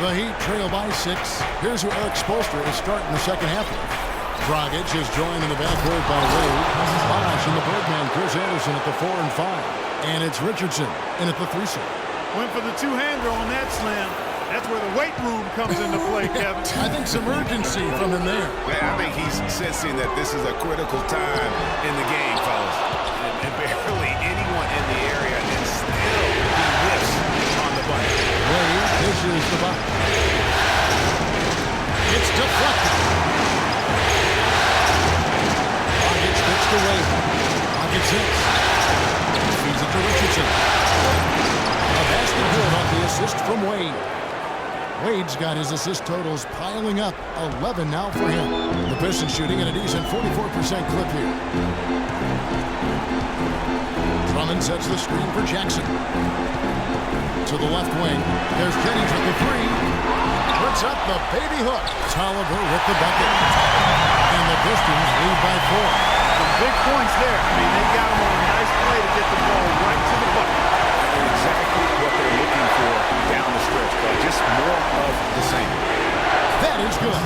The Heat trail by 6. Here's who Eric Spoelstra is starting the second half with. Dragic is joined in the backcourt by Wade. Bosh and the Birdman, Chris Anderson at the 4 and 5. And it's Richardson in at the 3 slot. Went for the two-hander on that slam. That's where the weight room comes into play, Kevin. I think some urgency from him there. Man, I think he's sensing that this is a critical time in the game, fellas. And barely anyone in the area, and still he whiffs on the bunny. Wade dishes the bucket. It's deflected. Dragic spits to Wade. Dragic hits. Feeds it to Richardson. A basket good off the assist from Wade. Wade's got his assist totals piling up. 11 now for him. The Pistons shooting at a decent 44% clip here. Drummond sets the screen for Jackson. To the left wing. There's Jennings with the 3. Puts up the baby hook. Tolliver with the bucket. And the Pistons lead by 4. Some big points there. I mean, they got him on a nice play to get the ball right to the bucket. Exactly what they're looking for down the stretch, but just more of the same. That is good.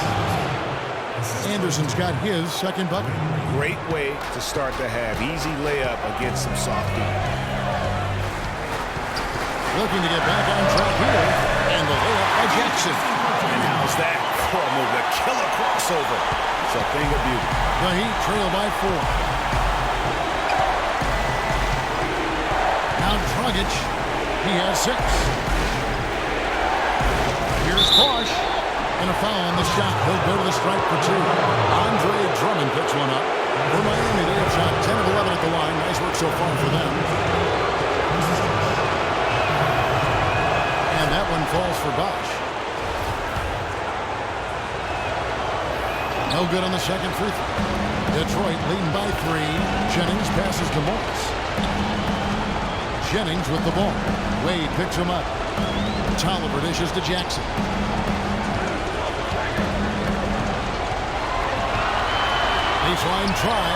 Anderson's got his second bucket. Great way to start the half. Easy layup against some soft D. Looking to get back on track here. And the layup by Jackson. And how's that for a move? The killer crossover. It's a thing of beauty. The Heat trail by 4. Now Dragic. He has 6. Here's Bosh. And a foul on the shot. He'll go to the strike for 2. Andre Drummond picks one up. For Miami, they have shot 10 of 11 at the line. Nice work so far for them. And that one falls for Bosh. No good on the second free throw. Detroit leading by 3. Jennings passes to Morris. Jennings with the ball. Wade picks him up. Tolliver dishes to Jackson. Baseline try.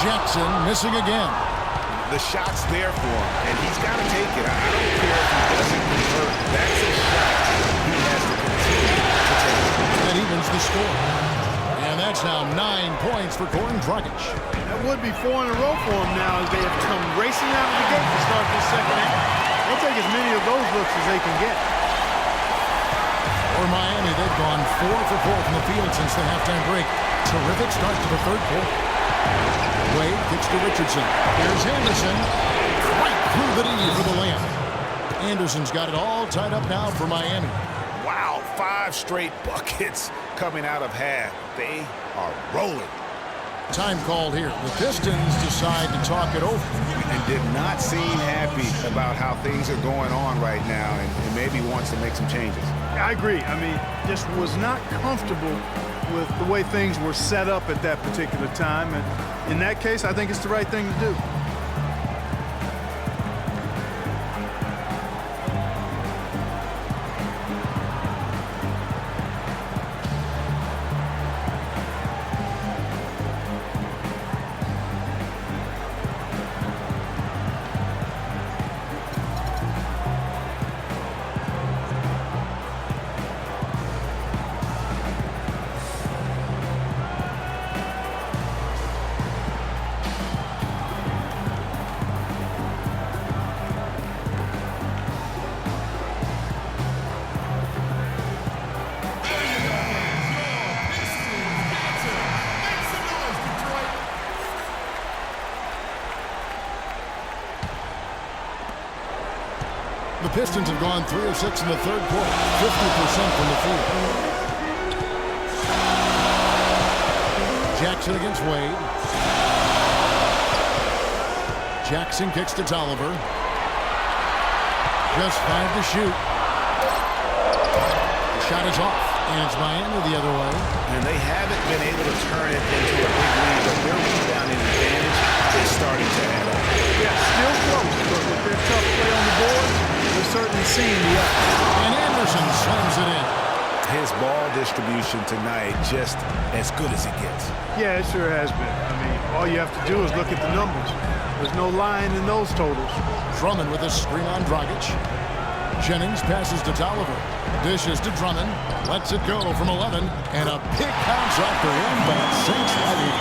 Jackson missing again. The shot's there for him, and he's got to take it. I don't care if he doesn't convert. That's a shot he has to continue to take. That evens the score. And that's now 9 points for Goran Dragic. That would be 4 in a row for him now as they have come racing out of the gate to start this second half. They'll take as many of those looks as they can get. For Miami, they've gone 4 for 4 from the field since the halftime break. Terrific start to the third quarter. Wade kicks to Richardson. Here's Anderson. Right through the D for the layup. Anderson's got it all tied up now for Miami. Wow, 5 straight buckets coming out of half. They are rolling. Time called here. The Pistons decide to talk it over. And did not seem happy about how things are going on right now and maybe wants to make some changes. I agree. I mean, just was not comfortable with the way things were set up at that particular time. And in that case, I think it's the right thing to do. The Pistons have gone 3 of 6 in the third quarter, 50% from the field. Jackson against Wade. Jackson kicks to Tolliver. Just 5 to shoot. The shot is off, and it's Miami the other way. And they haven't been able to turn it into a big lead, but their rebounding advantage is starting to add up. Yeah, still close, but with their tough play on the board, they're certainly seeing the up. And Anderson slams it in. His ball distribution tonight just as good as it gets. Yeah, it sure has been. I mean, all you have to do is look at the numbers. There's no lying in those totals. Drummond with a screen on Dragic. Jennings passes to Tolliver. Dishes to Drummond. Lets it go from 11. And a pick bounce off the rim, but it sinks right in.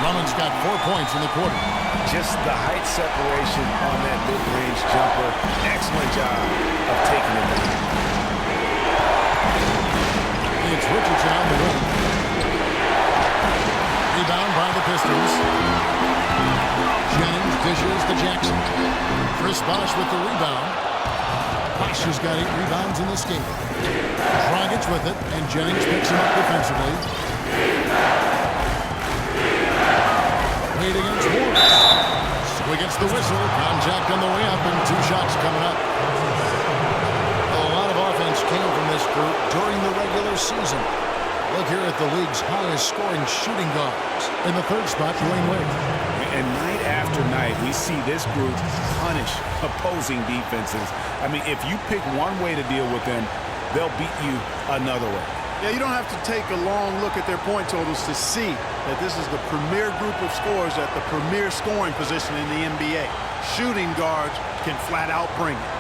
Drummond's got 4 points in the quarter. Just the height separation on that mid-range jumper. Excellent job of taking it. It's Richardson on the wing. Rebound by the Pistons. Jennings dishes to Jackson. Chris Bosh with the rebound. Bosh has got 8 rebounds in this game. Dragic with it, and Jennings picks him up defensively. Wade against Morris. So he gets the whistle. Contact on the way up, and 2 shots coming up. A lot of offense came from this group during the regular season. Look here at the league's highest scoring shooting guards. In the 3rd spot, Dwayne Wade. And night after night, we see this group punish opposing defenses. I mean, if you pick one way to deal with them, they'll beat you another way. Yeah, you don't have to take a long look at their point totals to see that this is the premier group of scorers at the premier scoring position in the NBA. Shooting guards can flat out bring it.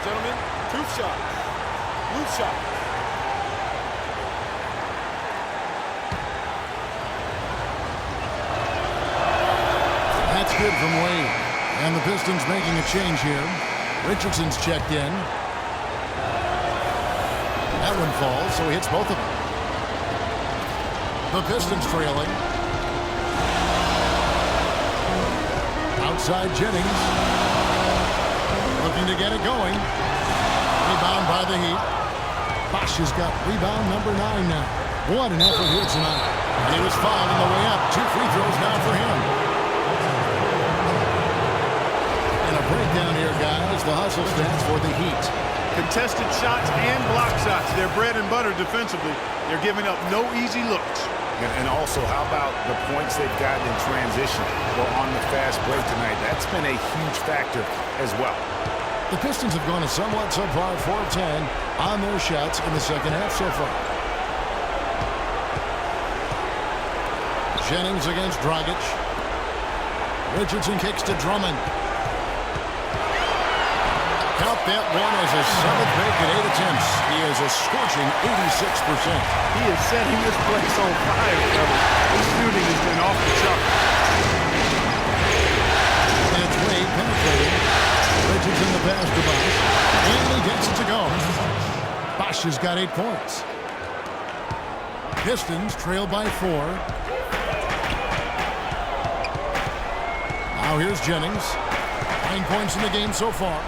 Gentlemen, 2 shots. Loose shot. That's good from Wade. And the Pistons making a change here. Richardson's checked in. That one falls, so he hits both of them. The Pistons trailing. Outside Jennings. Looking to get it going. Rebound by the Heat. Bosh has got rebound number 9 now. What an effort here tonight. And he was fouled on the way up. 2 free throws now for him. And a breakdown here, guys. The hustle stats for the Heat. Contested shots and block shots. They're bread and butter defensively. They're giving up no easy looks. And also, how about the points they've gotten in transition or on the fast break tonight? That's been a huge factor as well. The Pistons have gone a somewhat subpar 4 of 10 on their shots in the second half so far. Jennings against Dragic. Richardson kicks to Drummond. Count that one as his 7th break at 8 attempts. He is a scorching 86%. He is setting this place on fire, fellas. His shooting has been off the chart. And it's Wade penetrating. Richardson the pass to Bosh. And he gets it to go. Bosh has got 8 points. Pistons trail by 4. Now here's Jennings. 9 points in the game so far.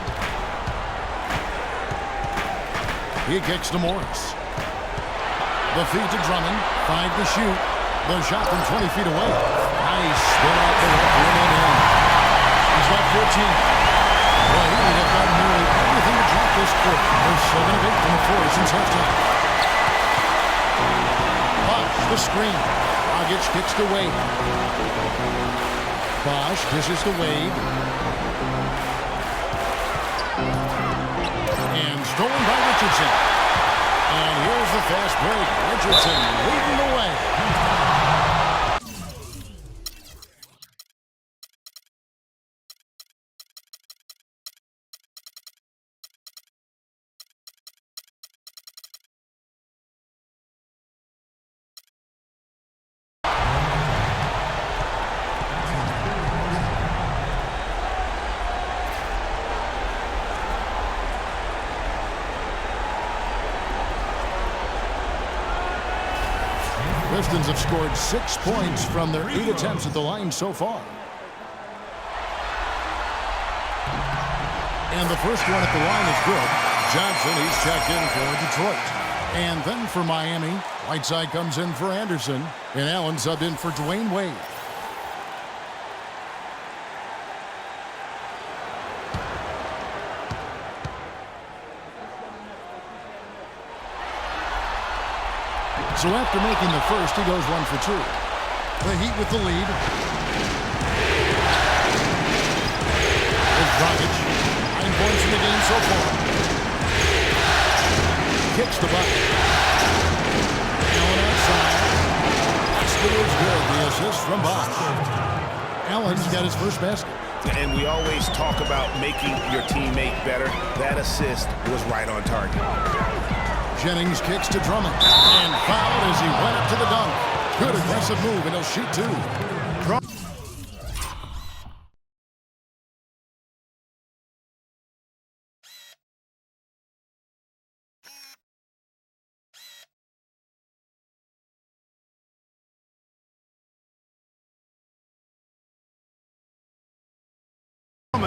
He kicks to Morris. The feed to Drummond. 5 to shoot. The shot from 20 feet away. Nice spin out the left rim and in. He's got 14. Well, he would have gotten nearly everything to drop this quarter. They're 7 of 8 from the floor since halftime. Bosh, the screen. Dragic kicks to Wade. Bosh dishes to Wade. And stolen by Richardson. And here's the fast break. Richardson leading the way. Pistons have scored 6 points from their 8 attempts at the line so far. And the first one at the line is good. Johnson, he's checked in for Detroit. And then for Miami, Whiteside comes in for Anderson. And Allen subbed in for Dwayne Wade. So after making the first, he goes 1 for 2. The Heat with the lead. With Dragic. 9 points in the game so far. Kicks the bucket. Allen outside. Basket is good. The from Bosch. Allen's got his first basket. And we always talk about making your teammate better. That assist was right on target. Jennings kicks to Drummond. And fouled as he went up to the dunk. Good aggressive move, and he'll shoot two.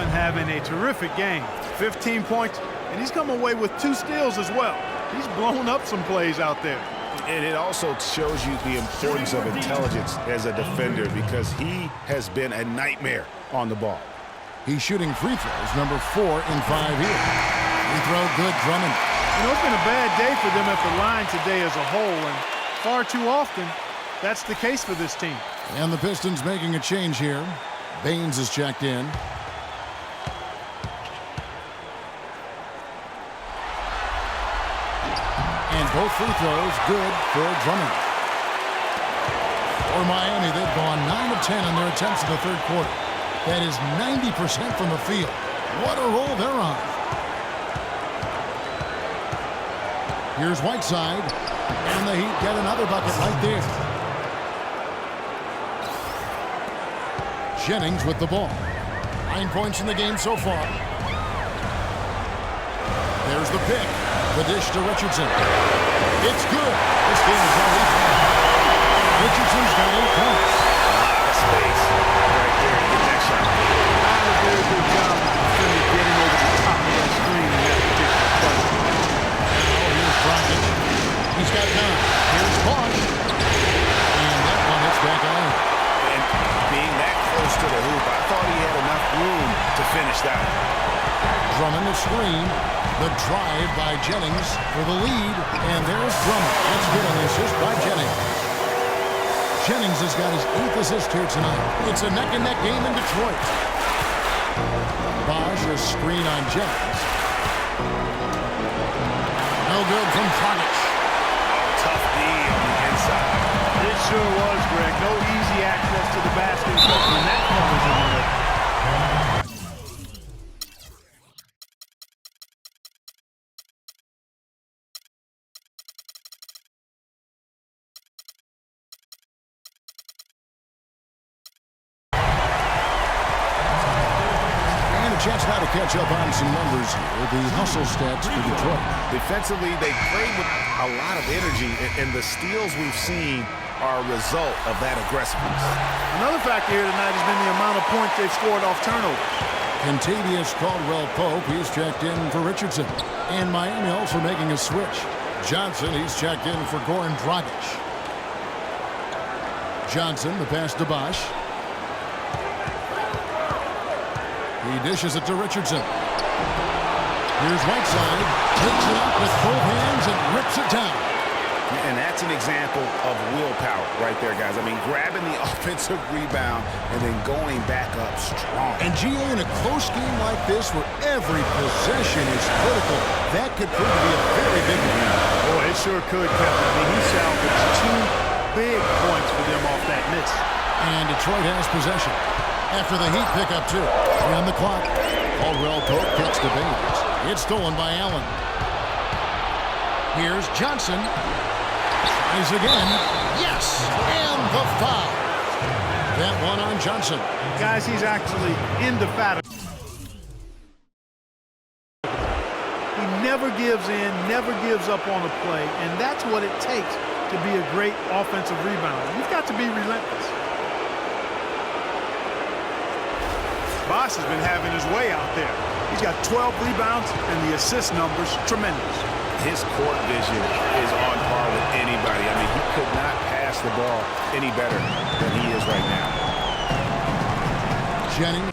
Having a terrific game. 15 points, and he's come away with 2 steals as well. He's blown up some plays out there. And it also shows you the importance of intelligence as a defender because he has been a nightmare on the ball. He's shooting free throws, number 4 in 5 here. Free throw good, Drummond. You know, it's been a bad day for them at the line today as a whole, and far too often, that's the case for this team. And the Pistons making a change here. Baines is checked in. And both free throws good for Drummond. For Miami, they've gone 9 of 10 on their attempts in the third quarter. That is 90% from the field. What a roll they're on. Here's Whiteside. And the Heat get another bucket right there. Jennings with the ball. 9 points in the game so far. There's the pick. The dish to Richardson. It's good. This game is already tied. Richardson's got 8 points. Space right there to get that shot. Not a very good job of the defender getting over the top of that screen in that particular play. Oh, here's Dragic. He's got 9. Here's Bosch. And that one hits back on. And being that close to the hoop, I thought he had enough room to finish that one. Drummond the screen. The drive by Jennings for the lead. And there's Drummond. That's good on the assist by Jennings. Jennings has got his 8th assist here tonight. It's a neck-and-neck game in Detroit. Bosch a screen on Jennings. No good from Dragic. Tough D on the inside. It sure was, Greg. No easy access to the basket, especially when that ball was in the middle. Chance now to catch up on some numbers here. The hustle stats for Detroit. Defensively, they played with a lot of energy, and the steals we've seen are a result of that aggressiveness. Another factor here tonight has been the amount of points they've scored off turnover. Kentavious Caldwell-Pope, he's checked in for Richardson. And Miami also making a switch. Johnson, he's checked in for Goran Dragic. Johnson, the pass to Bosch. He dishes it to Richardson. Here's Whiteside. Takes it up with both hands and rips it down. And that's an example of willpower right there, guys. I mean, grabbing the offensive rebound and then going back up strong. And GA, in a close game like this where every possession is critical, that could prove to be a very big lead. Boy, it sure could, Kevin. I mean, he salvaged 2 big points for them off that miss. And Detroit has possession. After the Heat pick up 2. On the clock. Caldwell-Pope kicks to Baines. It's stolen by Allen. Here's Johnson. Tries again. Yes! And the foul. That one on Johnson. Guys, he's actually indefatigable. He never gives in, never gives up on a play, and that's what it takes to be a great offensive rebounder. You've got to be relentless. Bosch has been having his way out there. He's got 12 rebounds, and the assist numbers tremendous. His court vision is on par with anybody. I mean, he could not pass the ball any better than he is right now. Jennings.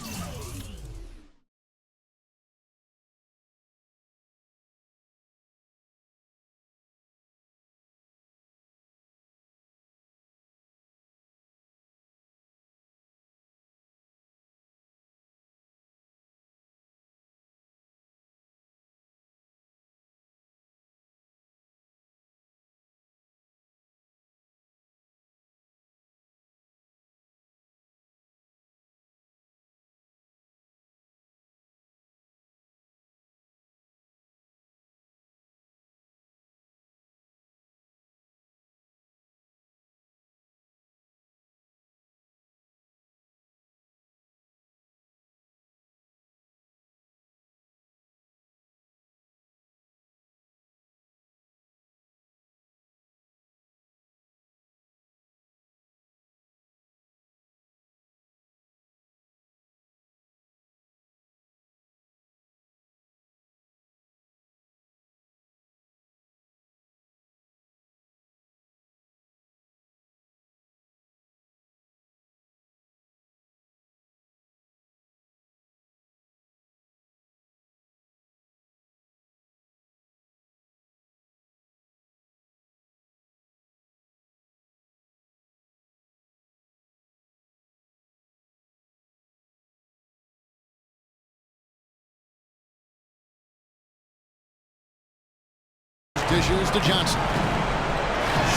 Dishes to Johnson.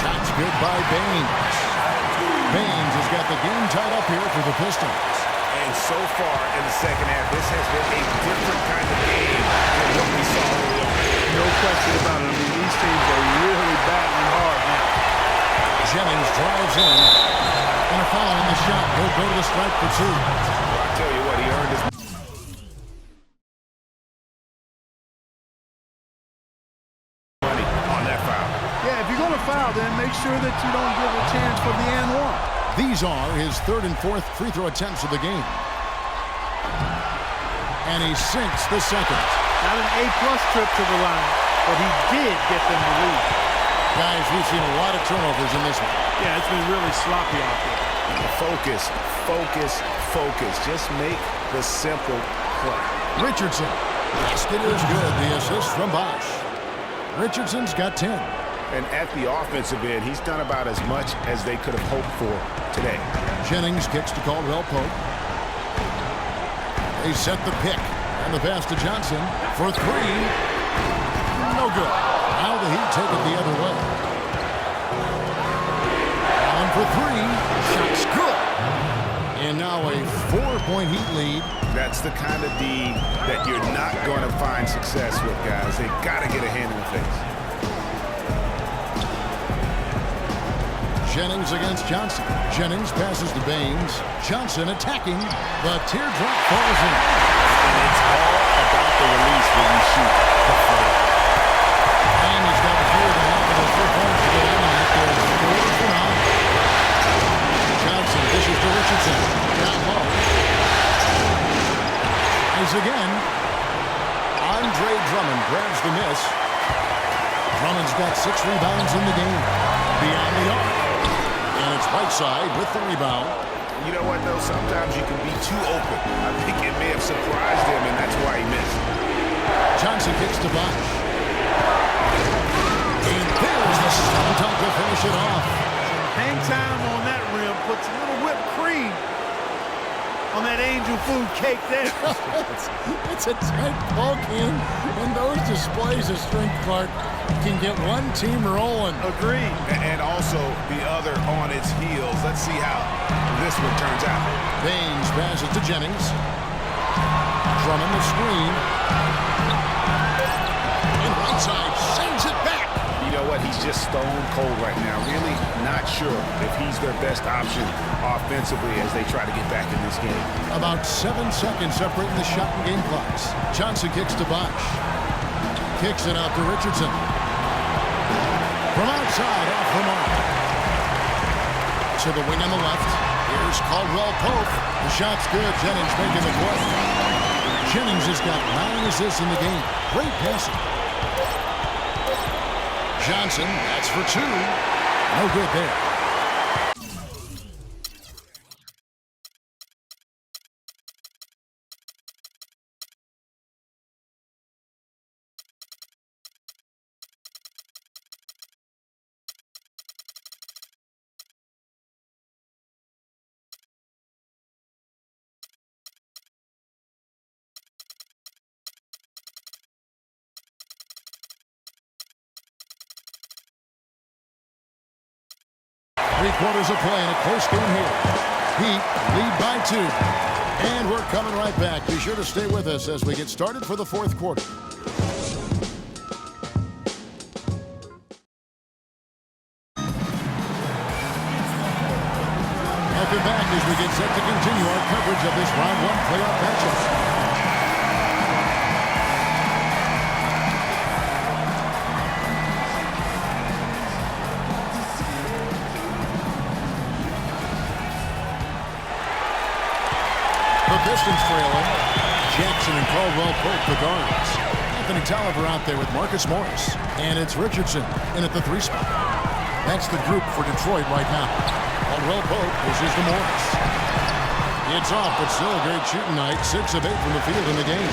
Shots good by Baines. Baines has got the game tied up here for the Pistons. And so far in the second half, this has been a different kind of game than what we saw early on. No question about it. I mean, these teams are really battling hard now. Jennings drives in. And a foul on the shot. He'll go to the strike for two. Well, I tell you what, he earned his money on that foul. Yeah, if you're going to foul, then make sure that you don't give a chance for the and one. These are his third and fourth free throw attempts of the game. And he sinks the second. Not an A-plus trip to the line, but he did get them to lead. Guys, we've seen a lot of turnovers in this one. Yeah, it's been really sloppy out there. Focus, focus, focus. Just make the simple play. Richardson. Basket is good. The assist from Bosch. Richardson's got 10. And at the offensive end, he's done about as much as they could have hoped for today. Jennings kicks to Caldwell Pope. They set the pick. And the pass to Johnson for three. No good. Now the Heat take it the other way. And for three. Shot's good. And now a 4-point Heat lead. That's the kind of D that you're not going to find success with, guys. They got to get a hand in the face. Jennings against Johnson. Jennings passes to Baines. Johnson attacking. The teardrop falls in. And it's all about the release when you shoot the floor. And he's got 4.5 of the 4 points to go down on it. There's 4 for 9. Johnson dishes to Richardson. Down low. Is again. Andre Drummond grabs the miss. Drummond's got 6 rebounds in the game. Beyond the arc. And it's Whiteside with the rebound. You know what, though? Sometimes you can be too open. I think it may have surprised him, and that's why he missed. Johnson kicks to Bosch. And there's the strong dunk to finish it off. Hang time on that rim puts a little whipped cream on that angel food cake there. It's a tight ball game, and those displays of strength, Clark, can get one team rolling. Agreed. And also the other on its heels. Let's see how this one turns out. Baines passes to Jennings. Drummond the screen. And Whiteside sends it back. You know what? He's just stone cold right now. Really not sure if he's their best option offensively as they try to get back in this game. About 7 seconds separating the shot and game clocks. Johnson kicks to Bosch. Kicks it out to Richardson. From outside, off the mark. To the wing on the left. Here's Caldwell Pope. The shot's good. Jennings making the play. Jennings has got 9 assists in the game. Great passing. Johnson, that's for 2. No good there. Three-quarters of play in a close game here. Heat lead by 2. And we're coming right back. Be sure to stay with us as we get started for the fourth quarter. Welcome back as we get set to continue our coverage of this round 1 playoff matchup. Pistons trailing. Jackson and Caldwell Pope the guards. Anthony Tolliver out there with Marcus Morris. And it's Richardson in at the 3 spot. That's the group for Detroit right now. Caldwell Pope pushes to Morris. It's off, but still a great shooting night. 6 of 8 from the field in the game.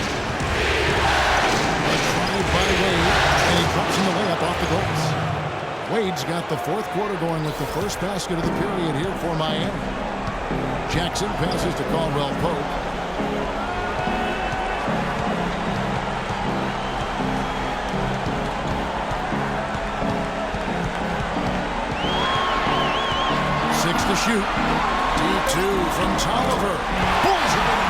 A drive by Wade, and he drops in the layup off the goals. Wade's got the fourth quarter going with the first basket of the period here for Miami. Jackson passes to Caldwell Pope. 6 to shoot. Deep 2 from Tolliver. Pulls it in.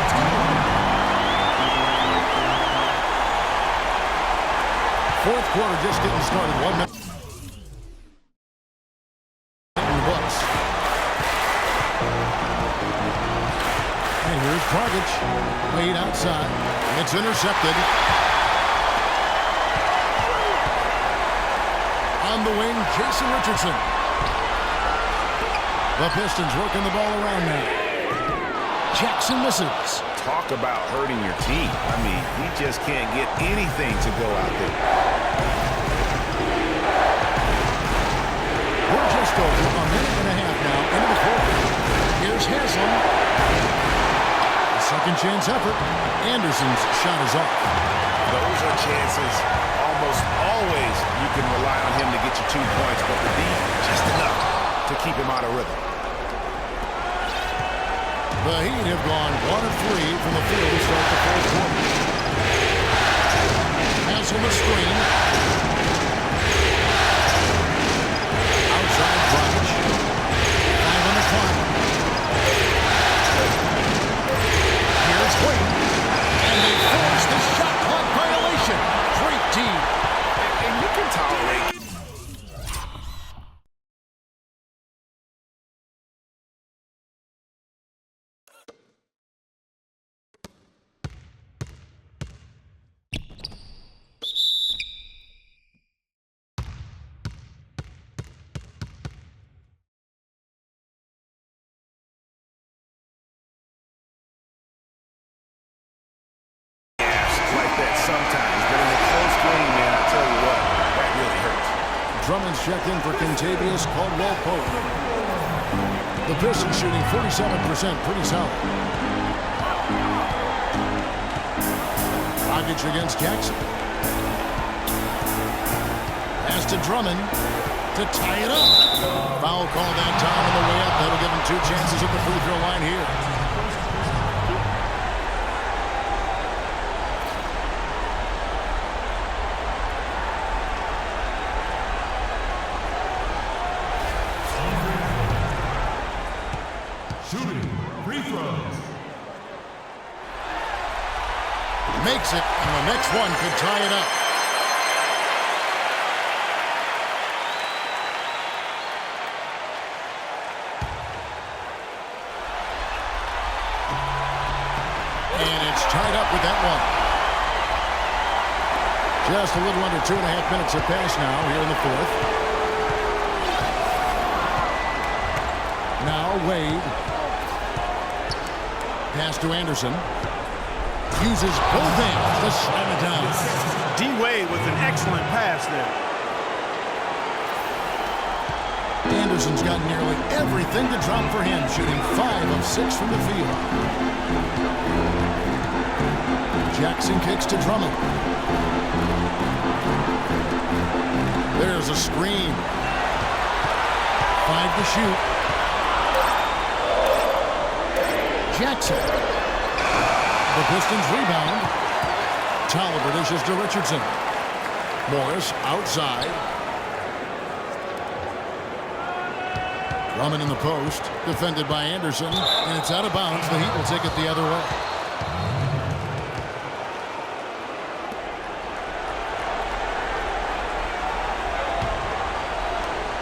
Fourth quarter just getting started. 1 minute in the books. And here's Dragic. Wade outside. It's intercepted. On the wing, Jason Richardson. The Pistons working the ball around now. Jackson misses. Talk about hurting your team. I mean, he just can't get anything to go out there. We're just over a minute and a half now into the fourth. Here's Haslam. A second chance effort. Anderson's shot is off. Those are chances. Almost always you can rely on him to get you 2 points, but the D, just enough to keep him out of rhythm. The Heat have gone 1 of 3 from the field to start the fourth quarter. Hassel the screen. Outside Dragic. 5 on the clock. Here's Wade. And they force the shot clock violation. Great team. And you can tolerate. Sometimes, but in a close game, man, I tell you what, that really hurts. Drummond's checked in for Kentavious Caldwell-Pope. The Pistons shooting 47%, pretty solid. Dragic against Jackson. Pass to Drummond to tie it up. Foul call that time on the way up. That'll give him 2 chances at the free throw line here. Makes it, and the next one could tie it up. And it's tied up with that one. Just a little under 2.5 minutes have passed now here in the fourth. Now Wade. Pass to Anderson. Uses both hands to slam it down. D-Wade with an excellent pass there. Anderson's got nearly everything to drop for him, shooting 5 of 6 from the field. Jackson kicks to Drummond. There's a screen. 5 to shoot. Jackson. The Pistons rebound. Tolliver dishes to Richardson. Morris outside. Drummond in the post. Defended by Anderson. And it's out of bounds. The Heat will take it the other way.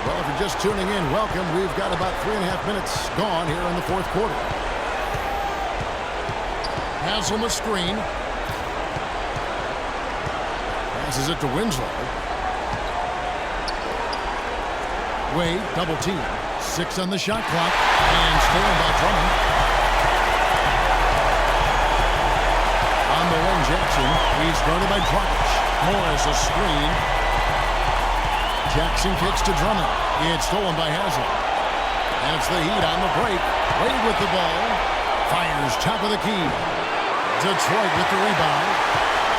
Well, if you're just tuning in, welcome. We've got about 3.5 minutes gone here in the fourth quarter. Haslam a screen. Passes it to Winslow. Wade, double team. 6 on the shot clock. And stolen by Drummond. On the wing, Jackson. He's guarded by Dragic. Morris a screen. Jackson kicks to Drummond. It's stolen by Haslam. And it's the Heat on the break. Wade with the ball. Fires top of the key. Detroit with the rebound.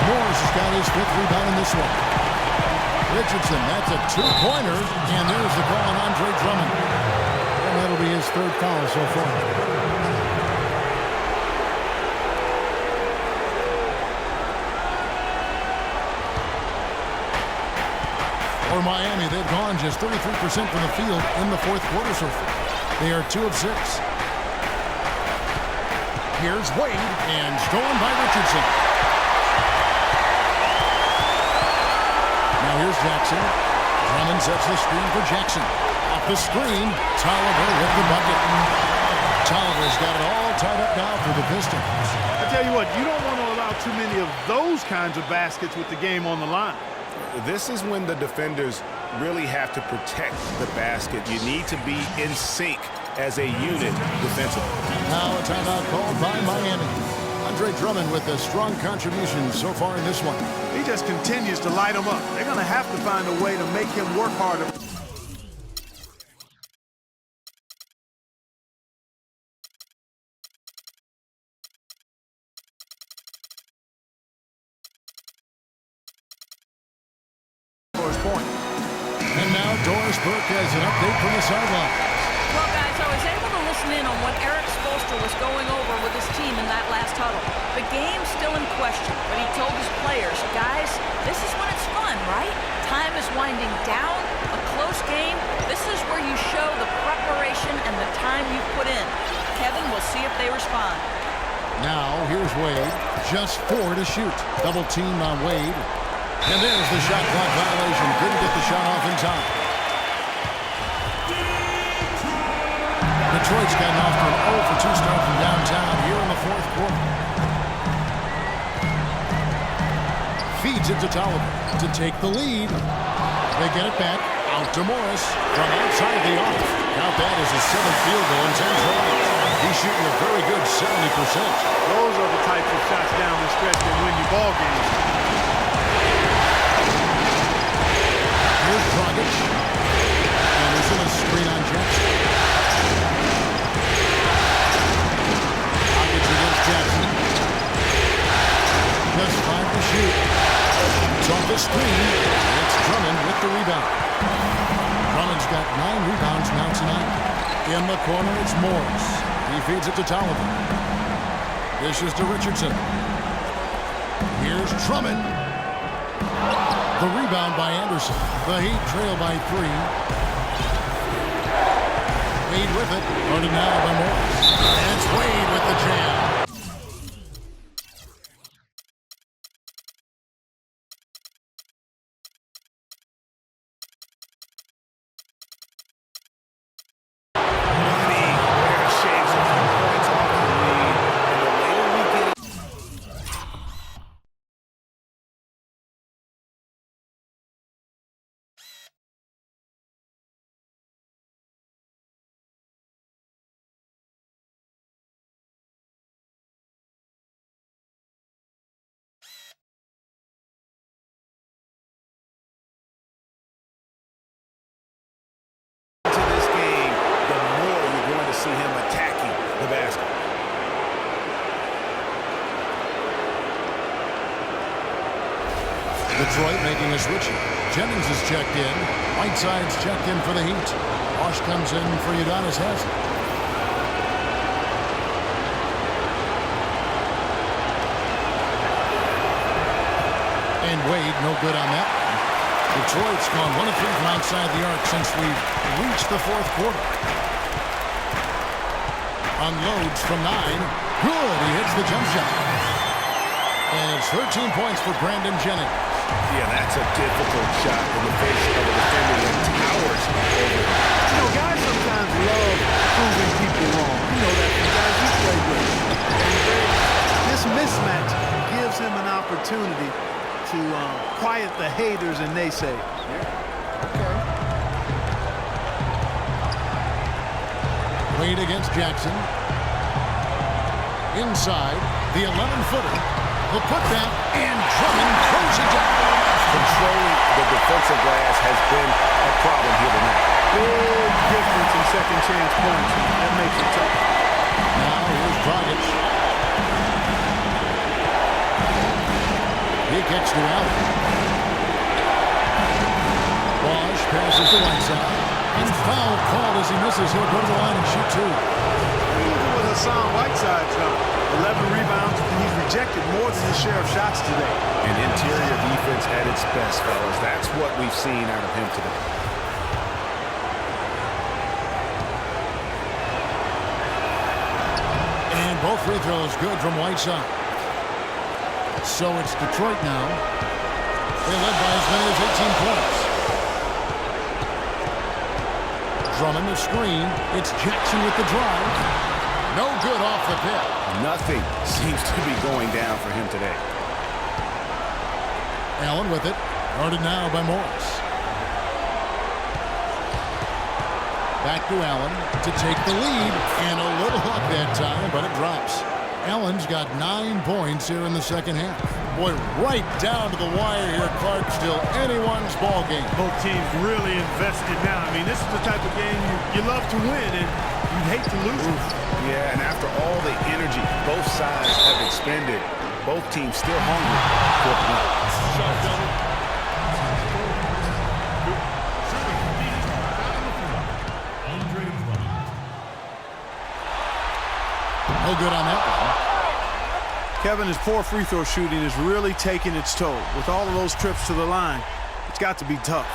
Morris has got his 5th rebound in this one. Richardson, that's a 2-pointer. And there's the call on Andre Drummond. And that'll be his 3rd foul so far. For Miami, they've gone just 33% from the field in the fourth quarter so far. They are 2 of 6. Here's Wade, and stolen by Richardson. Now here's Jackson. Drummond sets the screen for Jackson. Off the screen, Tolliver with the bucket. Tolliver's got it all tied up now for the Pistons. I tell you what, you don't want to allow too many of those kinds of baskets with the game on the line. This is when the defenders really have to protect the basket. You need to be in sync as a unit defensively. Now a timeout called by Miami. Andre Drummond with a strong contribution so far in this one. He just continues to light them up. They're going to have to find a way to make him work harder. And now Doris Burke has an update from the sideline. Well, guys, I was able to listen in on what Eric Spoelstra was going over with his team in that last huddle. The game's still in question, but he told his players, guys, this is when it's fun, right? Time is winding down, a close game. This is where you show the preparation and the time you've put in. Kevin, we'll see if they respond. Now here's Wade, just 4 to shoot. Double team on Wade. And there's the shot clock violation. Couldn't get the shot off in time. Detroit's gotten off to an 0 for 2 start from downtown here in the 4th quarter. Feeds it to Tolliver to take the lead. They get it back. Out to Morris from outside the arc. Count that as a 7th field goal in 10 tries. He's shooting a very good 70%. Those are the types of shots down the stretch that win you ball games. Here's Dragic. Anderson a screen on Jackson. Dragic against Jackson. Just 5 to shoot. It's off the screen. It's Drummond with the rebound. Drummond's got 9 rebounds now tonight. In the corner, it's Morris. He feeds it to Tolliver. Dishes to Richardson. Here's Drummond. The rebound by Anderson. The Heat trail by 3. Wade with it. Guarded now by Morris. And it's Wade with the jam. See him attacking the basket. Detroit making a switch. Jennings is checked in. Whiteside's checked in for the Heat. Bosch comes in for Udonis Haslem. And Wade, no good on that one. Detroit's gone 1 of 3 from outside the arc since we've reached the 4th quarter. Unloads from 9. Good. He hits the jump shot. And it's 13 points for Brandon Jennings. Yeah, that's a difficult shot in the face of a defender that towers over him. You know, guys sometimes love proving people wrong. You know that from guys you play with. This mismatch gives him an opportunity to quiet the haters and naysayers. Okay. Wade against Jackson. Inside, the 11-footer. The putback, and Drummond throws it down. Controlling the defensive glass has been a problem here tonight. Big difference in second chance points. That makes it tough. Now here's Dragic. He kicks to Allen. Bosch passes to Whiteside. And foul called as he misses. He'll go to the line and shoot 2. Look at what Hassan Whiteside's done. 11 rebounds, and he's rejected more than his share of shots today. An interior defense at its best, fellas. That's what we've seen out of him today. Both free throws good from Whiteside. So it's Detroit now. They led by as many as 18 points. Drummond the screen. It's Jackson with the drive. No good off the pick. Nothing seems to be going down for him today. Allen with it. Guarded now by Morris. Back to Allen to take the lead. And a little luck that time, but it drops. Allen's got 9 points here in the second half. Boy, right down to the wire here, Clark. Still anyone's ball game. Both teams really invested now. I mean, this is the type of game you love to win, and you hate to lose it. Yeah, and after all the energy both sides have expended, both teams still hungry for a win. No good on that one. Kevin, his poor free throw shooting is really taking its toll. With all of those trips to the line, it's got to be tough.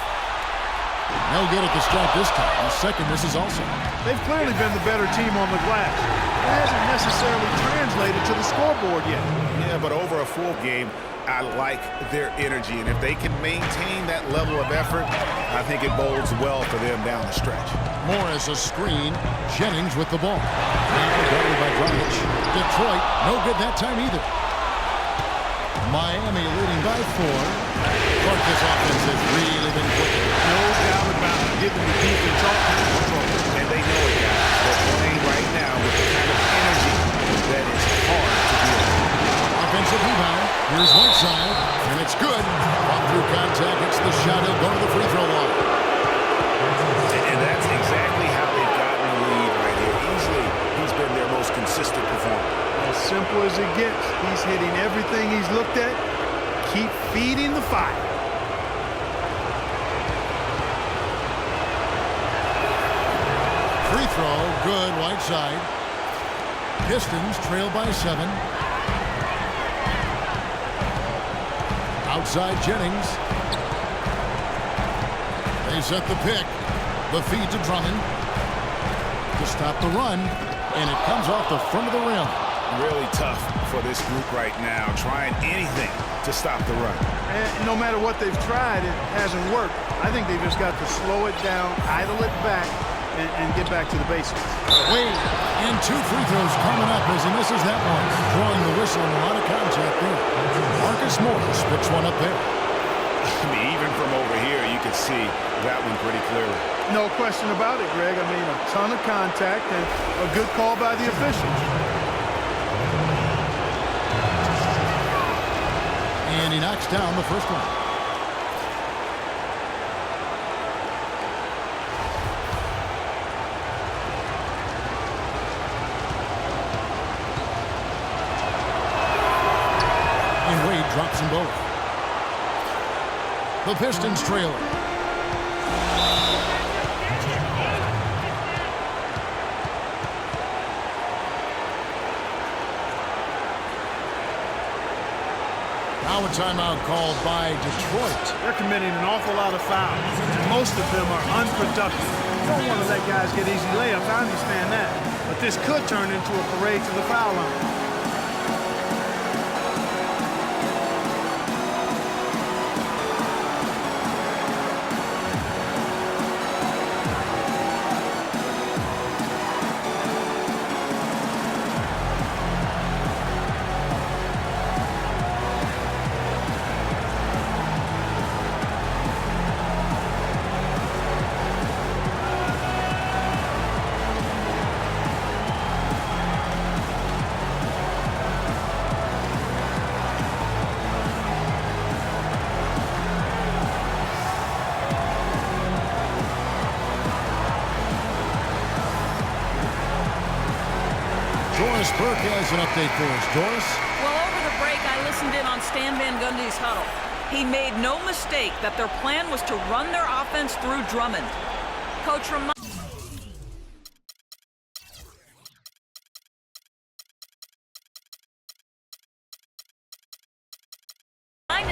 No good at the start this time. The second misses also. They've clearly been the better team on the glass. It hasn't necessarily translated to the scoreboard yet. Yeah, but over a full game, I like their energy. And if they can maintain that level of effort, I think it bodes well for them down the stretch. Morris a screen. Jennings with the ball. Now guarded by Dragic. Detroit, no good that time either. Miami leading by 4. Clark, this offense has really been clicking. No doubt about it. Giving the defense all kinds of control. And they know it, guys. They're playing right now with the kind of energy that is hard to deal with. Offensive rebound. Here's Whiteside, and it's good. Walk through contact, hits the shot. He'll go to the free throw line. And that's exactly how they've gotten the lead right here. Easily, he's been their most consistent performer. As simple as it gets. He's hitting everything he's looked at. Keep feeding the fire. Free throw, good, Whiteside. Pistons trail by 7. Outside Jennings. They set the pick. The feed to Drummond. To stop the run. And it comes off the front of the rim. Really tough for this group right now. Trying anything to stop the run. And no matter what they've tried, it hasn't worked. I think they've just got to slow it down, idle it back, and get back to the basics. Wade, and 2 free throws coming up as he misses that one. Drawing the whistle and a lot of contact there. Marcus Morris picks one up there. I mean, even from over here, you can see that one pretty clearly. No question about it, Greg. I mean, a ton of contact and a good call by the officials. And he knocks down the first one. And Wade drops them both. The Pistons trailing. Now a timeout called by Detroit. They're committing an awful lot of fouls. Most of them are unproductive. You don't want to let guys get easy layups. I understand that. But this could turn into a parade to the foul line. Doris Burke has an update for us. Doris? Well, over the break, I listened in on Stan Van Gundy's huddle. He made no mistake that their plan was to run their offense through Drummond. Coach reminded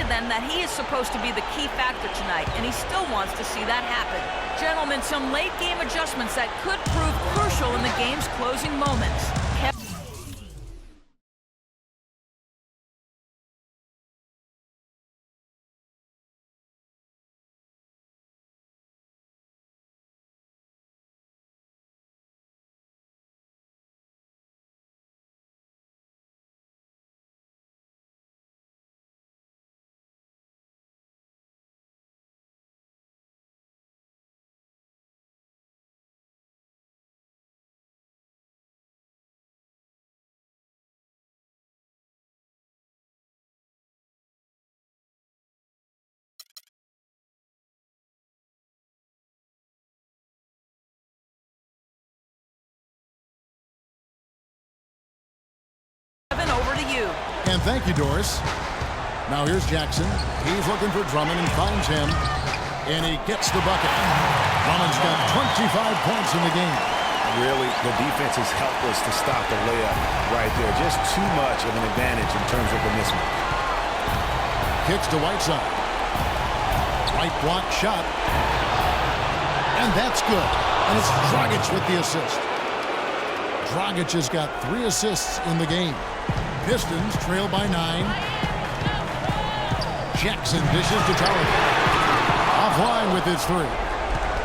them that he is supposed to be the key factor tonight, and he still wants to see that happen. Gentlemen, some late-game adjustments that could prove crucial in the game's closing moments. And thank you, Doris. Now here's Jackson. He's looking for Drummond and finds him. And he gets the bucket. Drummond's got 25 points in the game. Really, the defense is helpless to stop the layup right there. Just too much of an advantage in terms of the mismatch. Kicks to Whiteside. White block shot. And that's good. And it's Dragic with the assist. Dragic has got 3 assists in the game. Pistons trail by 9. Jackson dishes to Tolliver. Offline with his 3.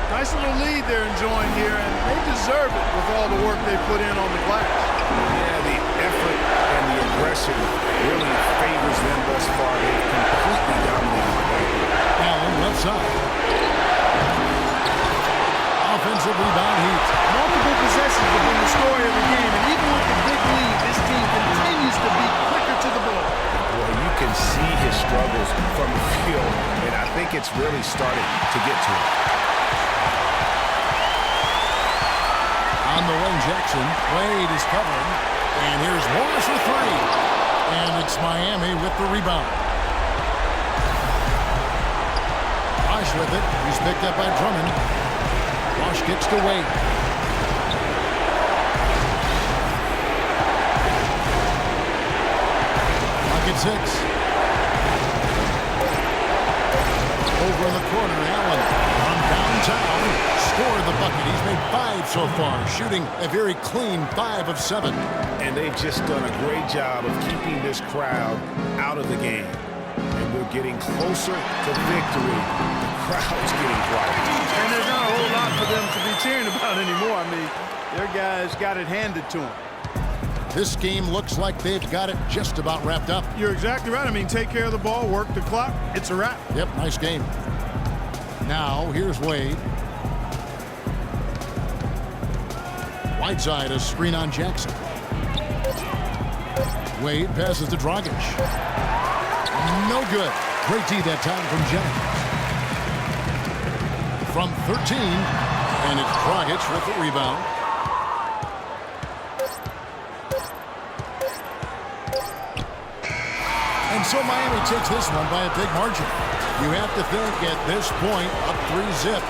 Nice little lead they're enjoying here, and they deserve it with all the work they put in on the glass. Yeah, the effort and the aggression really favors them thus far. They've completely dominated. Allen left side. Offensive rebound Heat. Multiple possessions have been the story of the game, and even with the big lead, this team continues to be quicker to the ball. Well, you can see his struggles from the field, and I think it's really started to get to him. On the wing, Jackson. Wade is covering. And here's Morris for 3. And it's Miami with the rebound. Bosch with it. He's picked up by Drummond. Bosch kicks to Wade. Bucket 6. Over in the corner, Allen from downtown scored the bucket. He's made 5 so far, shooting a very clean 5 of 7. And they've just done a great job of keeping this crowd out of the game. And we're getting closer to victory. The crowd's getting quiet. And there's not a whole lot for them to be cheering about anymore. I mean, their guys got it handed to them. This game looks like they've got it just about wrapped up. You're exactly right. I mean, take care of the ball, work the clock. It's a wrap. Yep, nice game. Now, here's Wade. Whiteside, a screen on Jackson. Wade passes to Dragic. No good. Great D that time from Jennings. From 13, and it's Dragic with the rebound. And so Miami takes this one by a big margin. You have to think at this point, up 3-zip.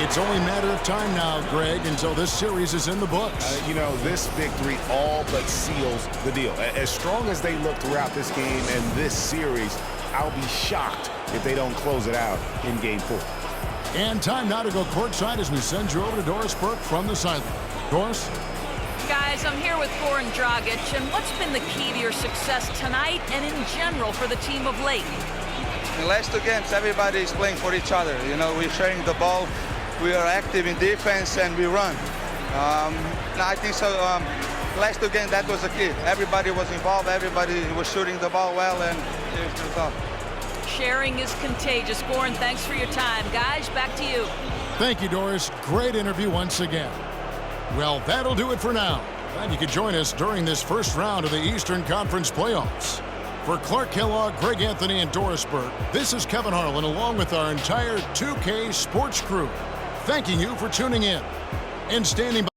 It's only a matter of time now, Greg, until this series is in the books. You know, this victory all but seals the deal. As strong as they look throughout this game and this series, I'll be shocked if they don't close it out in Game 4. And time now to go courtside as we send you over to Doris Burke from the sideline. Doris? Guys, I'm here with Goran Dragic, and what's been the key to your success tonight and in general for the team of late? In the last 2 games, everybody is playing for each other. You know, we're sharing the ball, we are active in defense, and we run. I think so. Last 2 games, that was the key. Everybody was involved, everybody was shooting the ball well, and here's the result. Sharing is contagious. Goran, thanks for your time. Guys, back to you. Thank you, Doris. Great interview once again. Well, that'll do it for now. Glad you could join us during this first round of the Eastern Conference playoffs. For Clark Kellogg, Greg Anthony, and Doris Burke, this is Kevin Harlan along with our entire 2K Sports crew, thanking you for tuning in and standing by.